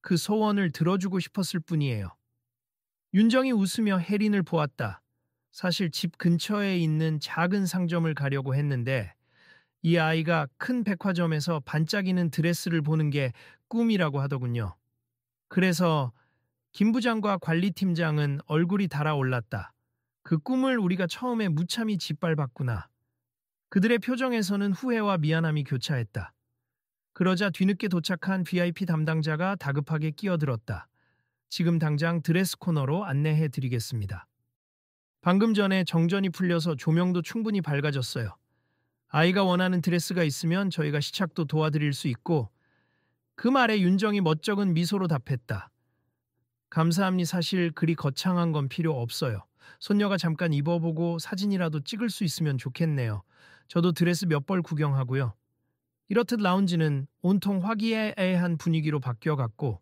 그 소원을 들어주고 싶었을 뿐이에요. 윤정이 웃으며 혜린을 보았다. 사실 집 근처에 있는 작은 상점을 가려고 했는데 이 아이가 큰 백화점에서 반짝이는 드레스를 보는 게 꿈이라고 하더군요. 그래서 김 부장과 관리팀장은 얼굴이 달아올랐다. 그 꿈을 우리가 처음에 무참히 짓밟았구나. 그들의 표정에서는 후회와 미안함이 교차했다. 그러자 뒤늦게 도착한 VIP 담당자가 다급하게 끼어들었다. 지금 당장 드레스 코너로 안내해 드리겠습니다. 방금 전에 정전이 풀려서 조명도 충분히 밝아졌어요. 아이가 원하는 드레스가 있으면 저희가 시착도 도와드릴 수 있고 그 말에 윤정이 멋쩍은 미소로 답했다. 감사합니다. 사실 그리 거창한 건 필요 없어요. 손녀가 잠깐 입어보고 사진이라도 찍을 수 있으면 좋겠네요. 저도 드레스 몇 벌 구경하고요. 이렇듯 라운지는 온통 화기애애한 분위기로 바뀌어갔고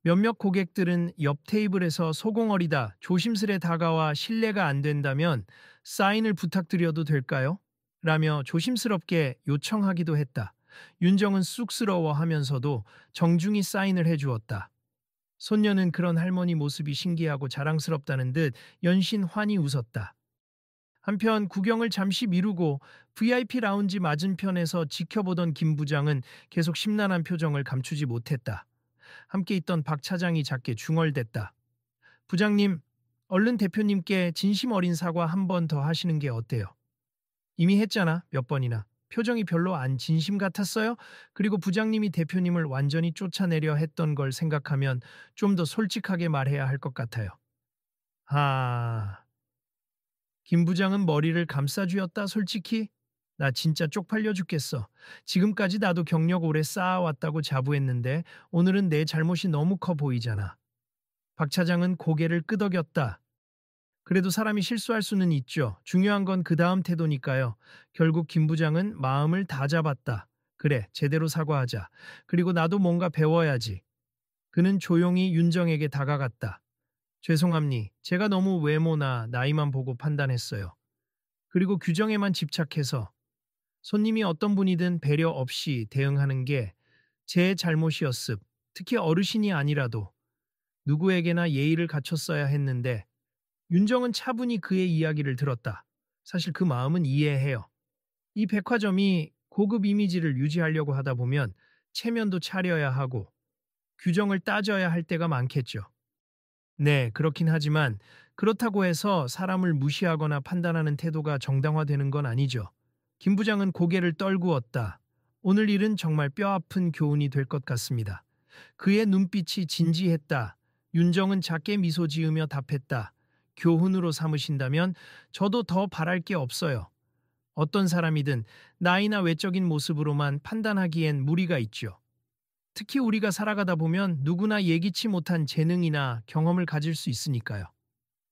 몇몇 고객들은 옆 테이블에서 소공어리다 조심스레 다가와 실례가 안 된다면 사인을 부탁드려도 될까요? 라며 조심스럽게 요청하기도 했다. 윤정은 쑥스러워하면서도 정중히 사인을 해주었다. 손녀는 그런 할머니 모습이 신기하고 자랑스럽다는 듯 연신 환히 웃었다. 한편 구경을 잠시 미루고 VIP 라운지 맞은편에서 지켜보던 김 부장은 계속 심란한 표정을 감추지 못했다. 함께 있던 박 차장이 작게 중얼댔다. 부장님, 얼른 대표님께 진심 어린 사과 한 번 더 하시는 게 어때요? 이미 했잖아, 몇 번이나. 표정이 별로 안 진심 같았어요? 그리고 부장님이 대표님을 완전히 쫓아내려 했던 걸 생각하면 좀 더 솔직하게 말해야 할 것 같아요. 김 부장은 머리를 감싸쥐었다. 솔직히? 나 진짜 쪽팔려 죽겠어. 지금까지 나도 경력 오래 쌓아왔다고 자부했는데 오늘은 내 잘못이 너무 커 보이잖아. 박 차장은 고개를 끄덕였다. 그래도 사람이 실수할 수는 있죠. 중요한 건 그 다음 태도니까요. 결국 김 부장은 마음을 다 잡았다. 그래, 제대로 사과하자. 그리고 나도 뭔가 배워야지. 그는 조용히 윤정에게 다가갔다. 죄송합니. 제가 너무 외모나 나이만 보고 판단했어요. 그리고 규정에만 집착해서 손님이 어떤 분이든 배려 없이 대응하는 게 제 잘못이었습. 특히 어르신이 아니라도 누구에게나 예의를 갖췄어야 했는데 윤정은 차분히 그의 이야기를 들었다. 사실 그 마음은 이해해요. 이 백화점이 고급 이미지를 유지하려고 하다 보면 체면도 차려야 하고 규정을 따져야 할 때가 많겠죠. 네, 그렇긴 하지만 그렇다고 해서 사람을 무시하거나 판단하는 태도가 정당화되는 건 아니죠. 김 부장은 고개를 떨구었다. 오늘 일은 정말 뼈아픈 교훈이 될 것 같습니다. 그의 눈빛이 진지했다. 윤정은 작게 미소 지으며 답했다. 교훈으로 삼으신다면 저도 더 바랄 게 없어요. 어떤 사람이든 나이나 외적인 모습으로만 판단하기엔 무리가 있죠. 특히 우리가 살아가다 보면 누구나 예기치 못한 재능이나 경험을 가질 수 있으니까요.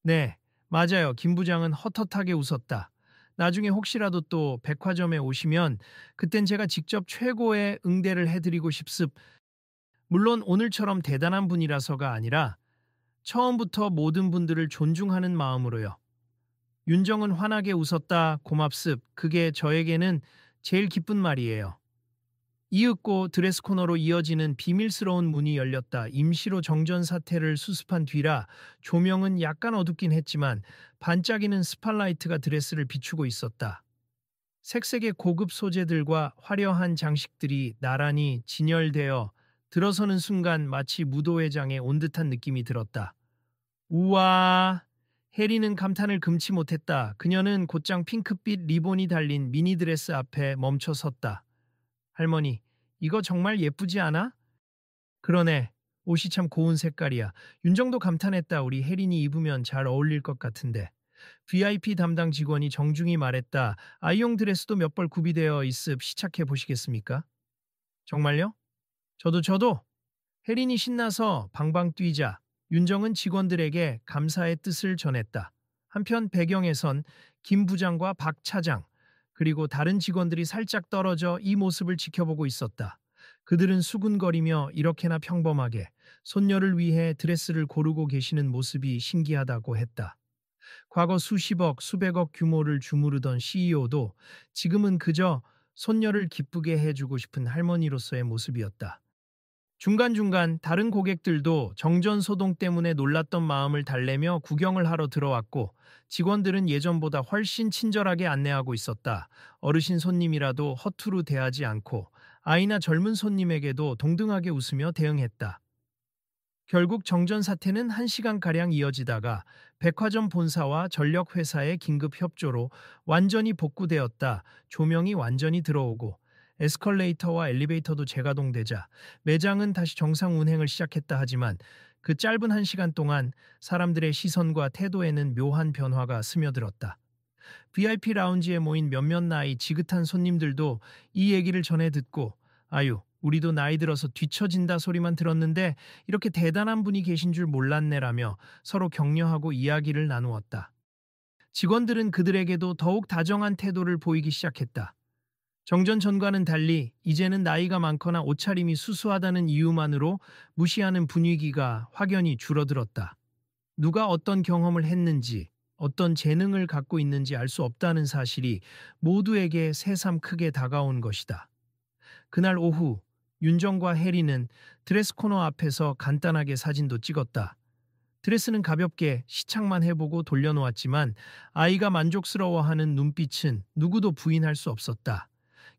네, 맞아요. 김 부장은 헛헛하게 웃었다. 나중에 혹시라도 또 백화점에 오시면 그땐 제가 직접 최고의 응대를 해드리고 싶습. 물론 오늘처럼 대단한 분이라서가 아니라 처음부터 모든 분들을 존중하는 마음으로요. 윤정은 환하게 웃었다. 고맙습. 그게 저에게는 제일 기쁜 말이에요. 이윽고 드레스 코너로 이어지는 비밀스러운 문이 열렸다. 임시로 정전 사태를 수습한 뒤라 조명은 약간 어둡긴 했지만 반짝이는 스팟라이트가 드레스를 비추고 있었다. 색색의 고급 소재들과 화려한 장식들이 나란히 진열되어 들어서는 순간 마치 무도회장에 온 듯한 느낌이 들었다. 우와! 해리는 감탄을 금치 못했다. 그녀는 곧장 핑크빛 리본이 달린 미니드레스 앞에 멈춰 섰다. 할머니, 이거 정말 예쁘지 않아? 그러네. 옷이 참 고운 색깔이야. 윤정도 감탄했다. 우리 혜린이 입으면 잘 어울릴 것 같은데. VIP 담당 직원이 정중히 말했다. 아이용 드레스도 몇 벌 구비되어 있습. 시착해 보시겠습니까? 정말요? 저도. 혜린이 신나서 방방 뛰자 윤정은 직원들에게 감사의 뜻을 전했다. 한편 배경에선 김 부장과 박 차장 그리고 다른 직원들이 살짝 떨어져 이 모습을 지켜보고 있었다. 그들은 수군거리며 이렇게나 평범하게 손녀를 위해 드레스를 고르고 계시는 모습이 신기하다고 했다. 과거 수십억, 수백억 규모를 주무르던 CEO도 지금은 그저 손녀를 기쁘게 해주고 싶은 할머니로서의 모습이었다. 중간중간 다른 고객들도 정전 소동 때문에 놀랐던 마음을 달래며 구경을 하러 들어왔고 직원들은 예전보다 훨씬 친절하게 안내하고 있었다. 어르신 손님이라도 허투루 대하지 않고 아이나 젊은 손님에게도 동등하게 웃으며 대응했다. 결국 정전 사태는 1시간가량 이어지다가 백화점 본사와 전력회사의 긴급 협조로 완전히 복구되었다. 조명이 완전히 들어오고 에스컬레이터와 엘리베이터도 재가동되자 매장은 다시 정상 운행을 시작했다 하지만 그 짧은 1시간 동안 사람들의 시선과 태도에는 묘한 변화가 스며들었다. VIP 라운지에 모인 몇몇 나이 지긋한 손님들도 이 얘기를 전해 듣고 아유, 우리도 나이 들어서 뒤처진다 소리만 들었는데 이렇게 대단한 분이 계신 줄 몰랐네라며 서로 격려하고 이야기를 나누었다. 직원들은 그들에게도 더욱 다정한 태도를 보이기 시작했다. 정전 전과는 달리 이제는 나이가 많거나 옷차림이 수수하다는 이유만으로 무시하는 분위기가 확연히 줄어들었다. 누가 어떤 경험을 했는지, 어떤 재능을 갖고 있는지 알 수 없다는 사실이 모두에게 새삼 크게 다가온 것이다. 그날 오후 윤정과 혜리는 드레스 코너 앞에서 간단하게 사진도 찍었다. 드레스는 가볍게 시착만 해보고 돌려놓았지만 아이가 만족스러워하는 눈빛은 누구도 부인할 수 없었다.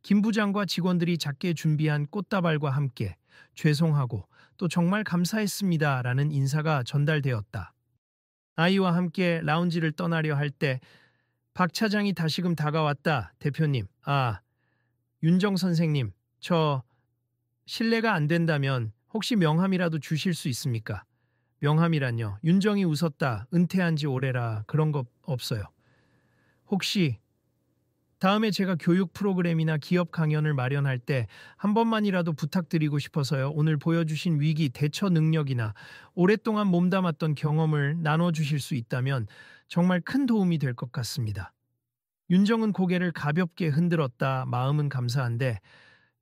김 부장과 직원들이 작게 준비한 꽃다발과 함께 죄송하고 또 정말 감사했습니다라는 인사가 전달되었다. 아이와 함께 라운지를 떠나려 할 때 박 차장이 다시금 다가왔다. 대표님, 윤정 선생님, 저 실례가 안 된다면 혹시 명함이라도 주실 수 있습니까? 명함이란요. 윤정이 웃었다. 은퇴한 지 오래라 그런 거 없어요. 혹시 다음에 제가 교육 프로그램이나 기업 강연을 마련할 때 한 번만이라도 부탁드리고 싶어서요. 오늘 보여주신 위기 대처 능력이나 오랫동안 몸담았던 경험을 나눠주실 수 있다면 정말 큰 도움이 될 것 같습니다. 윤정은 고개를 가볍게 흔들었다. 마음은 감사한데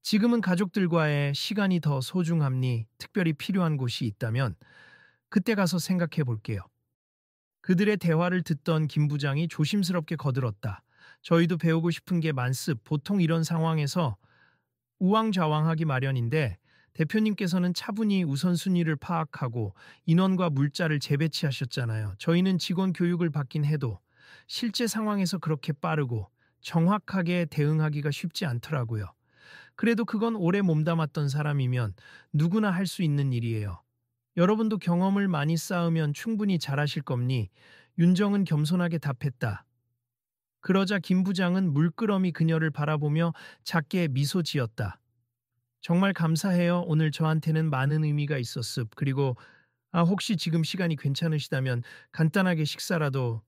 지금은 가족들과의 시간이 더 소중함니 특별히 필요한 곳이 있다면 그때 가서 생각해 볼게요. 그들의 대화를 듣던 김 부장이 조심스럽게 거들었다. 저희도 배우고 싶은 게 많습. 보통 이런 상황에서 우왕좌왕하기 마련인데 대표님께서는 차분히 우선순위를 파악하고 인원과 물자를 재배치하셨잖아요. 저희는 직원 교육을 받긴 해도 실제 상황에서 그렇게 빠르고 정확하게 대응하기가 쉽지 않더라고요. 그래도 그건 오래 몸담았던 사람이면 누구나 할 수 있는 일이에요. 여러분도 경험을 많이 쌓으면 충분히 잘하실 겁니. 윤정은 겸손하게 답했다. 그러자 김 부장은 물끄러미 그녀를 바라보며 작게 미소 지었다. 정말 감사해요. 오늘 저한테는 많은 의미가 있었습. 그리고 혹시 지금 시간이 괜찮으시다면 간단하게 식사라도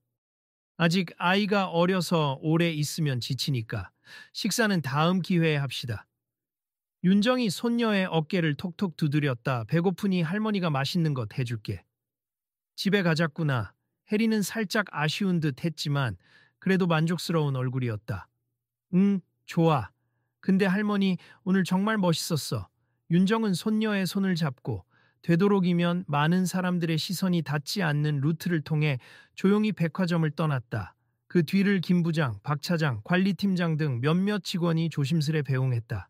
아직 아이가 어려서 오래 있으면 지치니까 식사는 다음 기회에 합시다. 윤정이 손녀의 어깨를 톡톡 두드렸다. 배고프니 할머니가 맛있는 것 해줄게. 집에 가자꾸나. 혜리는 살짝 아쉬운 듯 했지만 그래도 만족스러운 얼굴이었다. 응, 좋아. 근데 할머니 오늘 정말 멋있었어. 윤정은 손녀의 손을 잡고 되도록이면 많은 사람들의 시선이 닿지 않는 루트를 통해 조용히 백화점을 떠났다. 그 뒤를 김 부장, 박 차장, 관리팀장 등 몇몇 직원이 조심스레 배웅했다.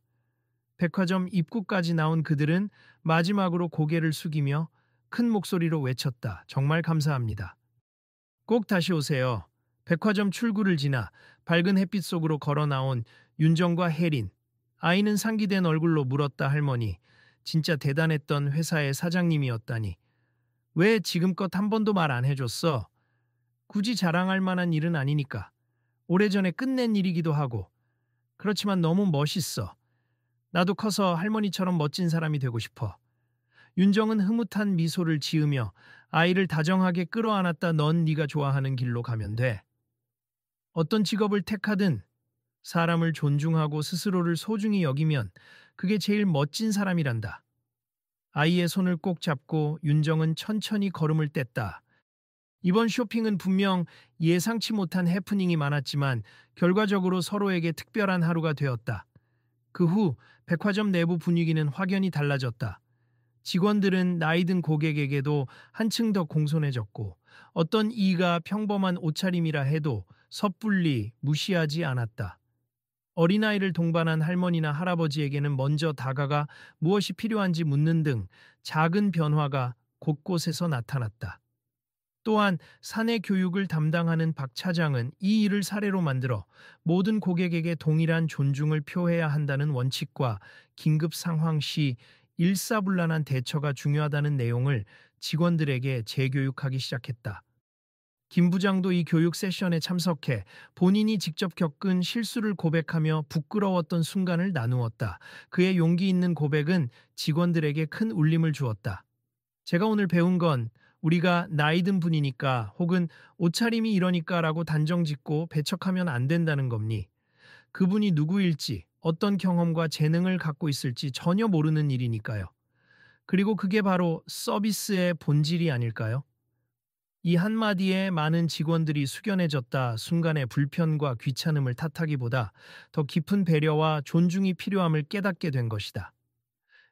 백화점 입구까지 나온 그들은 마지막으로 고개를 숙이며 큰 목소리로 외쳤다. 정말 감사합니다. 꼭 다시 오세요. 백화점 출구를 지나 밝은 햇빛 속으로 걸어 나온 윤정과 혜린. 아이는 상기된 얼굴로 물었다. 할머니, 진짜 대단했던 회사의 사장님이었다니. 왜 지금껏 한 번도 말 안 해줬어? 굳이 자랑할 만한 일은 아니니까. 오래전에 끝낸 일이기도 하고. 그렇지만 너무 멋있어. 나도 커서 할머니처럼 멋진 사람이 되고 싶어. 윤정은 흐뭇한 미소를 지으며 아이를 다정하게 끌어안았다. 넌 네가 좋아하는 길로 가면 돼. 어떤 직업을 택하든 사람을 존중하고 스스로를 소중히 여기면 그게 제일 멋진 사람이란다. 아이의 손을 꼭 잡고 윤정은 천천히 걸음을 뗐다. 이번 쇼핑은 분명 예상치 못한 해프닝이 많았지만 결과적으로 서로에게 특별한 하루가 되었다. 그 후 백화점 내부 분위기는 확연히 달라졌다. 직원들은 나이든 고객에게도 한층 더 공손해졌고 어떤 이가 평범한 옷차림이라 해도 섣불리 무시하지 않았다. 어린아이를 동반한 할머니나 할아버지에게는 먼저 다가가 무엇이 필요한지 묻는 등 작은 변화가 곳곳에서 나타났다. 또한 사내 교육을 담당하는 박 차장은 이 일을 사례로 만들어 모든 고객에게 동일한 존중을 표해야 한다는 원칙과 긴급 상황 시 일사불란한 대처가 중요하다는 내용을 직원들에게 재교육하기 시작했다. 김 부장도 이 교육 세션에 참석해 본인이 직접 겪은 실수를 고백하며 부끄러웠던 순간을 나누었다. 그의 용기 있는 고백은 직원들에게 큰 울림을 주었다. 제가 오늘 배운 건 우리가 나이든 분이니까 혹은 옷차림이 이러니까라고 단정짓고 배척하면 안 된다는 겁니. 그분이 누구일지 어떤 경험과 재능을 갖고 있을지 전혀 모르는 일이니까요. 그리고 그게 바로 서비스의 본질이 아닐까요? 이 한마디에 많은 직원들이 숙연해졌다. 순간의 불편과 귀찮음을 탓하기보다 더 깊은 배려와 존중이 필요함을 깨닫게 된 것이다.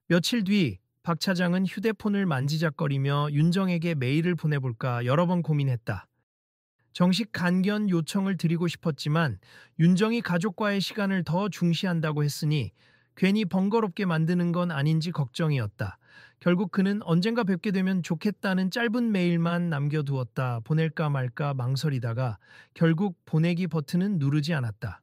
며칠 뒤 박 차장은 휴대폰을 만지작거리며 윤정에게 메일을 보내볼까 여러 번 고민했다. 정식 간견 요청을 드리고 싶었지만 윤정이 가족과의 시간을 더 중시한다고 했으니 괜히 번거롭게 만드는 건 아닌지 걱정이었다. 결국 그는 언젠가 뵙게 되면 좋겠다는 짧은 메일만 남겨두었다. 보낼까 말까 망설이다가 결국 보내기 버튼은 누르지 않았다.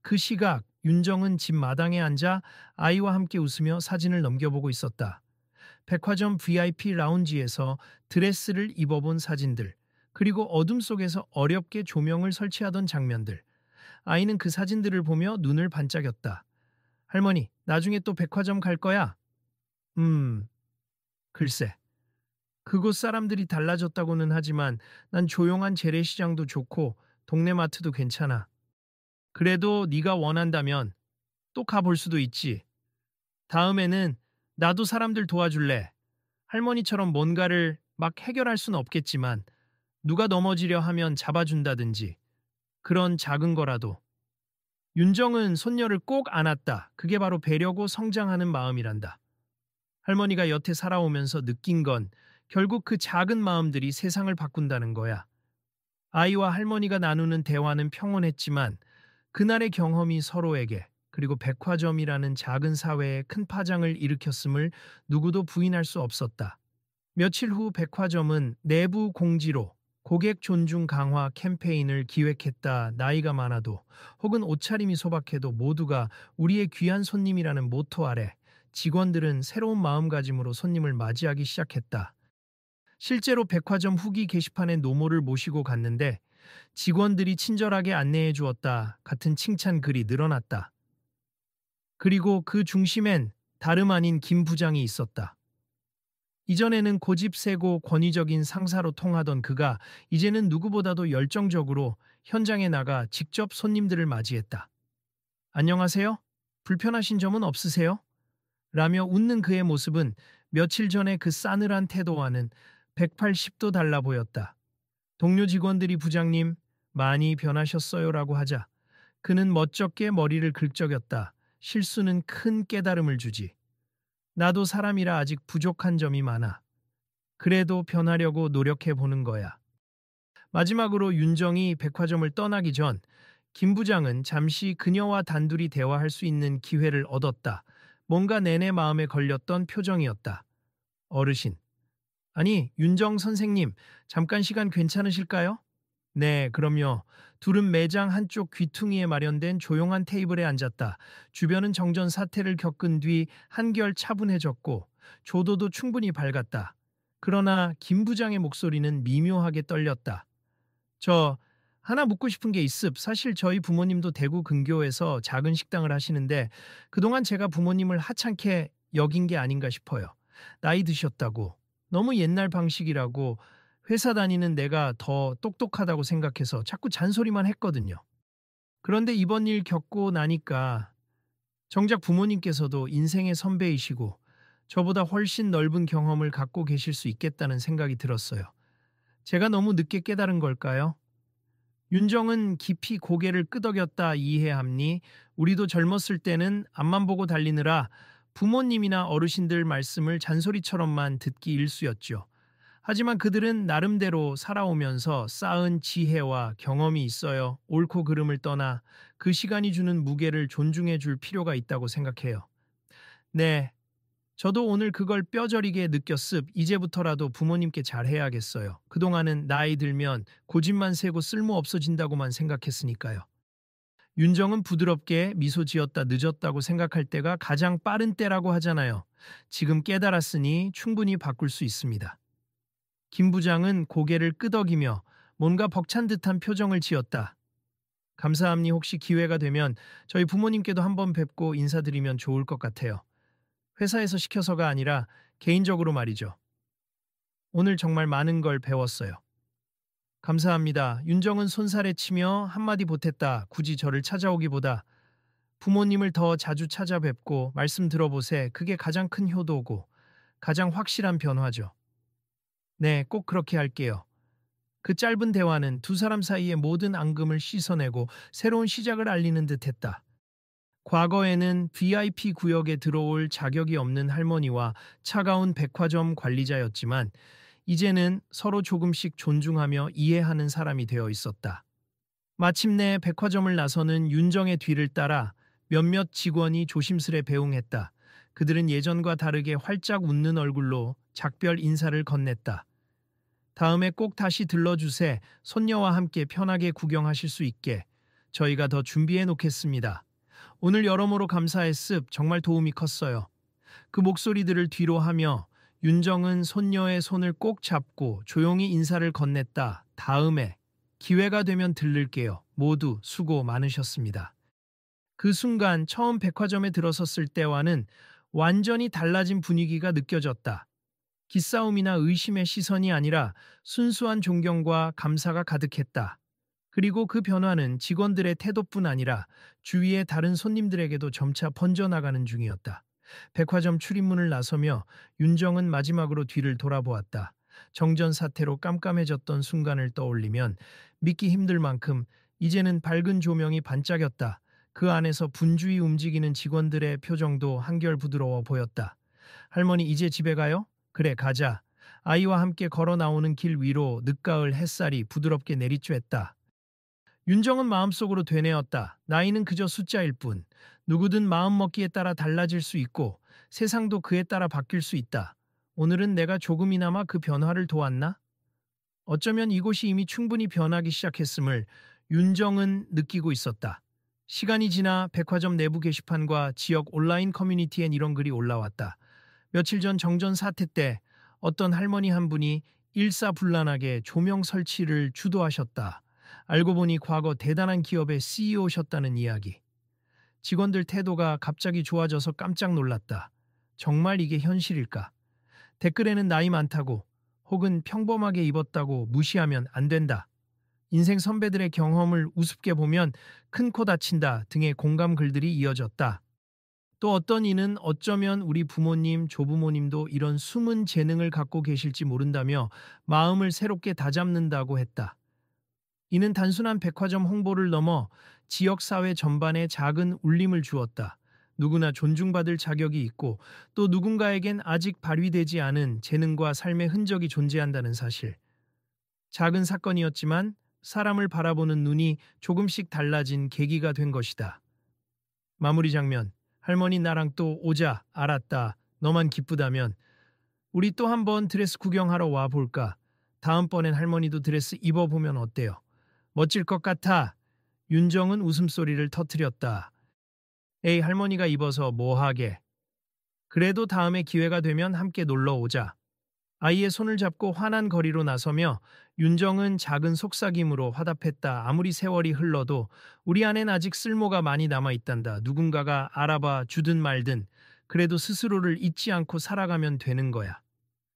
그 시각 윤정은 집 마당에 앉아 아이와 함께 웃으며 사진을 넘겨보고 있었다. 백화점 VIP 라운지에서 드레스를 입어본 사진들, 그리고 어둠 속에서 어렵게 조명을 설치하던 장면들. 아이는 그 사진들을 보며 눈을 반짝였다. 할머니, 나중에 또 백화점 갈 거야? 글쎄. 그곳 사람들이 달라졌다고는 하지만 난 조용한 재래시장도 좋고 동네 마트도 괜찮아. 그래도 네가 원한다면 또 가볼 수도 있지. 다음에는 나도 사람들 도와줄래. 할머니처럼 뭔가를 막 해결할 수는 없겠지만 누가 넘어지려 하면 잡아준다든지 그런 작은 거라도. 윤정은 손녀를 꼭 안았다. 그게 바로 배려고 성장하는 마음이란다. 할머니가 여태 살아오면서 느낀 건 결국 그 작은 마음들이 세상을 바꾼다는 거야. 아이와 할머니가 나누는 대화는 평온했지만 그날의 경험이 서로에게 그리고 백화점이라는 작은 사회에 큰 파장을 일으켰음을 누구도 부인할 수 없었다. 며칠 후 백화점은 내부 공지로 고객 존중 강화 캠페인을 기획했다. 나이가 많아도 혹은 옷차림이 소박해도 모두가 우리의 귀한 손님이라는 모토 아래 직원들은 새로운 마음가짐으로 손님을 맞이하기 시작했다. 실제로 백화점 후기 게시판에 노모를 모시고 갔는데 직원들이 친절하게 안내해 주었다 같은 칭찬 글이 늘어났다. 그리고 그 중심엔 다름 아닌 김 부장이 있었다. 이전에는 고집세고 권위적인 상사로 통하던 그가 이제는 누구보다도 열정적으로 현장에 나가 직접 손님들을 맞이했다. 안녕하세요? 불편하신 점은 없으세요? 라며 웃는 그의 모습은 며칠 전의 그 싸늘한 태도와는 180도 달라 보였다. 동료 직원들이 부장님, 많이 변하셨어요라고 하자 그는 멋쩍게 머리를 긁적였다. 실수는 큰 깨달음을 주지. 나도 사람이라 아직 부족한 점이 많아. 그래도 변하려고 노력해 보는 거야. 마지막으로 윤정이 백화점을 떠나기 전 김 부장은 잠시 그녀와 단둘이 대화할 수 있는 기회를 얻었다. 뭔가 내내 마음에 걸렸던 표정이었다. 어르신. 아니, 윤정 선생님, 잠깐 시간 괜찮으실까요? 네, 그럼요. 둘은 매장 한쪽 귀퉁이에 마련된 조용한 테이블에 앉았다. 주변은 정전 사태를 겪은 뒤 한결 차분해졌고 조도도 충분히 밝았다. 그러나 김 부장의 목소리는 미묘하게 떨렸다. 저 하나 묻고 싶은 게 있습. 사실 저희 부모님도 대구 근교에서 작은 식당을 하시는데 그동안 제가 부모님을 하찮게 여긴 게 아닌가 싶어요. 나이 드셨다고. 너무 옛날 방식이라고 회사 다니는 내가 더 똑똑하다고 생각해서 자꾸 잔소리만 했거든요. 그런데 이번 일 겪고 나니까 정작 부모님께서도 인생의 선배이시고 저보다 훨씬 넓은 경험을 갖고 계실 수 있겠다는 생각이 들었어요. 제가 너무 늦게 깨달은 걸까요? 윤정은 깊이 고개를 끄덕였다. 이해합니? 우리도 젊었을 때는 앞만 보고 달리느라 부모님이나 어르신들 말씀을 잔소리처럼만 듣기 일쑤였죠. 하지만 그들은 나름대로 살아오면서 쌓은 지혜와 경험이 있어요. 옳고 그름을 떠나 그 시간이 주는 무게를 존중해 줄 필요가 있다고 생각해요. 네, 저도 오늘 그걸 뼈저리게 느꼈습. 이제부터라도 부모님께 잘해야겠어요. 그동안은 나이 들면 고집만 세고 쓸모 없어진다고만 생각했으니까요. 윤정은 부드럽게 미소 지었다. 늦었다고 생각할 때가 가장 빠른 때라고 하잖아요. 지금 깨달았으니 충분히 바꿀 수 있습니다. 김 부장은 고개를 끄덕이며 뭔가 벅찬 듯한 표정을 지었다. 감사합니. 혹시 기회가 되면 저희 부모님께도 한번 뵙고 인사드리면 좋을 것 같아요. 회사에서 시켜서가 아니라 개인적으로 말이죠. 오늘 정말 많은 걸 배웠어요. 감사합니다. 윤정은 손살에 치며 한마디 보탰다. 굳이 저를 찾아오기보다 부모님을 더 자주 찾아뵙고 말씀 들어보세. 그게 가장 큰 효도고 가장 확실한 변화죠. 네, 꼭 그렇게 할게요. 그 짧은 대화는 두 사람 사이의 모든 앙금을 씻어내고 새로운 시작을 알리는 듯했다. 과거에는 VIP 구역에 들어올 자격이 없는 할머니와 차가운 백화점 관리자였지만 이제는 서로 조금씩 존중하며 이해하는 사람이 되어 있었다. 마침내 백화점을 나서는 윤정의 뒤를 따라 몇몇 직원이 조심스레 배웅했다. 그들은 예전과 다르게 활짝 웃는 얼굴로 작별 인사를 건넸다. 다음에 꼭 다시 들러주세. 손녀와 함께 편하게 구경하실 수 있게 저희가 더 준비해 놓겠습니다. 오늘 여러모로 감사했습. 정말 도움이 컸어요. 그 목소리들을 뒤로 하며 윤정은 손녀의 손을 꼭 잡고 조용히 인사를 건넸다. 다음에 기회가 되면 들를게요. 모두 수고 많으셨습니다. 그 순간 처음 백화점에 들어섰을 때와는 완전히 달라진 분위기가 느껴졌다. 기싸움이나 의심의 시선이 아니라 순수한 존경과 감사가 가득했다. 그리고 그 변화는 직원들의 태도뿐 아니라 주위의 다른 손님들에게도 점차 번져나가는 중이었다. 백화점 출입문을 나서며 윤정은 마지막으로 뒤를 돌아보았다. 정전 사태로 깜깜해졌던 순간을 떠올리면 믿기 힘들 만큼 이제는 밝은 조명이 반짝였다. 그 안에서 분주히 움직이는 직원들의 표정도 한결 부드러워 보였다. 할머니 이제 집에 가요? 그래 가자. 아이와 함께 걸어 나오는 길 위로 늦가을 햇살이 부드럽게 내리쬐었다. 윤정은 마음속으로 되뇌었다. 나이는 그저 숫자일 뿐. 누구든 마음먹기에 따라 달라질 수 있고 세상도 그에 따라 바뀔 수 있다. 오늘은 내가 조금이나마 그 변화를 도왔나? 어쩌면 이곳이 이미 충분히 변하기 시작했음을 윤정은 느끼고 있었다. 시간이 지나 백화점 내부 게시판과 지역 온라인 커뮤니티엔 이런 글이 올라왔다. 며칠 전 정전 사태 때 어떤 할머니 한 분이 일사불란하게 조명 설치를 주도하셨다. 알고 보니 과거 대단한 기업의 CEO셨다는 이야기. 직원들 태도가 갑자기 좋아져서 깜짝 놀랐다. 정말 이게 현실일까? 댓글에는 나이 많다고 혹은 평범하게 입었다고 무시하면 안 된다. 인생 선배들의 경험을 우습게 보면 큰 코 다친다 등의 공감 글들이 이어졌다. 또 어떤 이는 어쩌면 우리 부모님, 조부모님도 이런 숨은 재능을 갖고 계실지 모른다며 마음을 새롭게 다잡는다고 했다. 이는 단순한 백화점 홍보를 넘어 지역사회 전반에 작은 울림을 주었다. 누구나 존중받을 자격이 있고 또 누군가에겐 아직 발휘되지 않은 재능과 삶의 흔적이 존재한다는 사실. 작은 사건이었지만 사람을 바라보는 눈이 조금씩 달라진 계기가 된 것이다. 마무리 장면. 할머니 나랑 또 오자. 알았다. 너만 기쁘다면. 우리 또 한번 드레스 구경하러 와 볼까? 다음번엔 할머니도 드레스 입어보면 어때요? 멋질 것 같아. 윤정은 웃음소리를 터뜨렸다. 에이, 할머니가 입어서 뭐하게. 그래도 다음에 기회가 되면 함께 놀러 오자. 아이의 손을 잡고 환한 거리로 나서며 윤정은 작은 속삭임으로 화답했다. 아무리 세월이 흘러도 우리 안엔 아직 쓸모가 많이 남아있단다. 누군가가 알아봐 주든 말든 그래도 스스로를 잊지 않고 살아가면 되는 거야.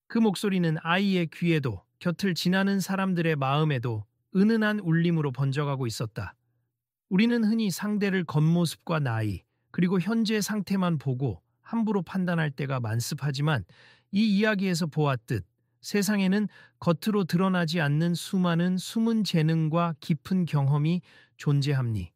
그 목소리는 아이의 귀에도 곁을 지나는 사람들의 마음에도 은은한 울림으로 번져가고 있었다. 우리는 흔히 상대를 겉모습과 나이, 그리고 현재 상태만 보고 함부로 판단할 때가 많습하지만 이 이야기에서 보았듯 세상에는 겉으로 드러나지 않는 수많은 숨은 재능과 깊은 경험이 존재합니.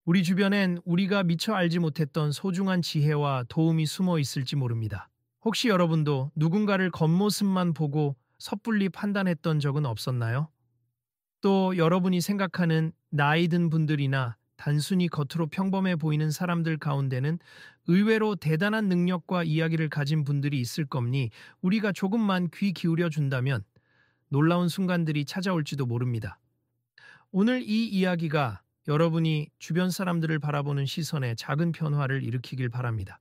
우리 주변엔 우리가 미처 알지 못했던 소중한 지혜와 도움이 숨어 있을지 모릅니다. 혹시 여러분도 누군가를 겉모습만 보고 섣불리 판단했던 적은 없었나요? 또 여러분이 생각하는 나이 든 분들이나 단순히 겉으로 평범해 보이는 사람들 가운데는 의외로 대단한 능력과 이야기를 가진 분들이 있을 겁니 우리가 조금만 귀 기울여 준다면 놀라운 순간들이 찾아올지도 모릅니다. 오늘 이 이야기가 여러분이 주변 사람들을 바라보는 시선에 작은 변화를 일으키길 바랍니다.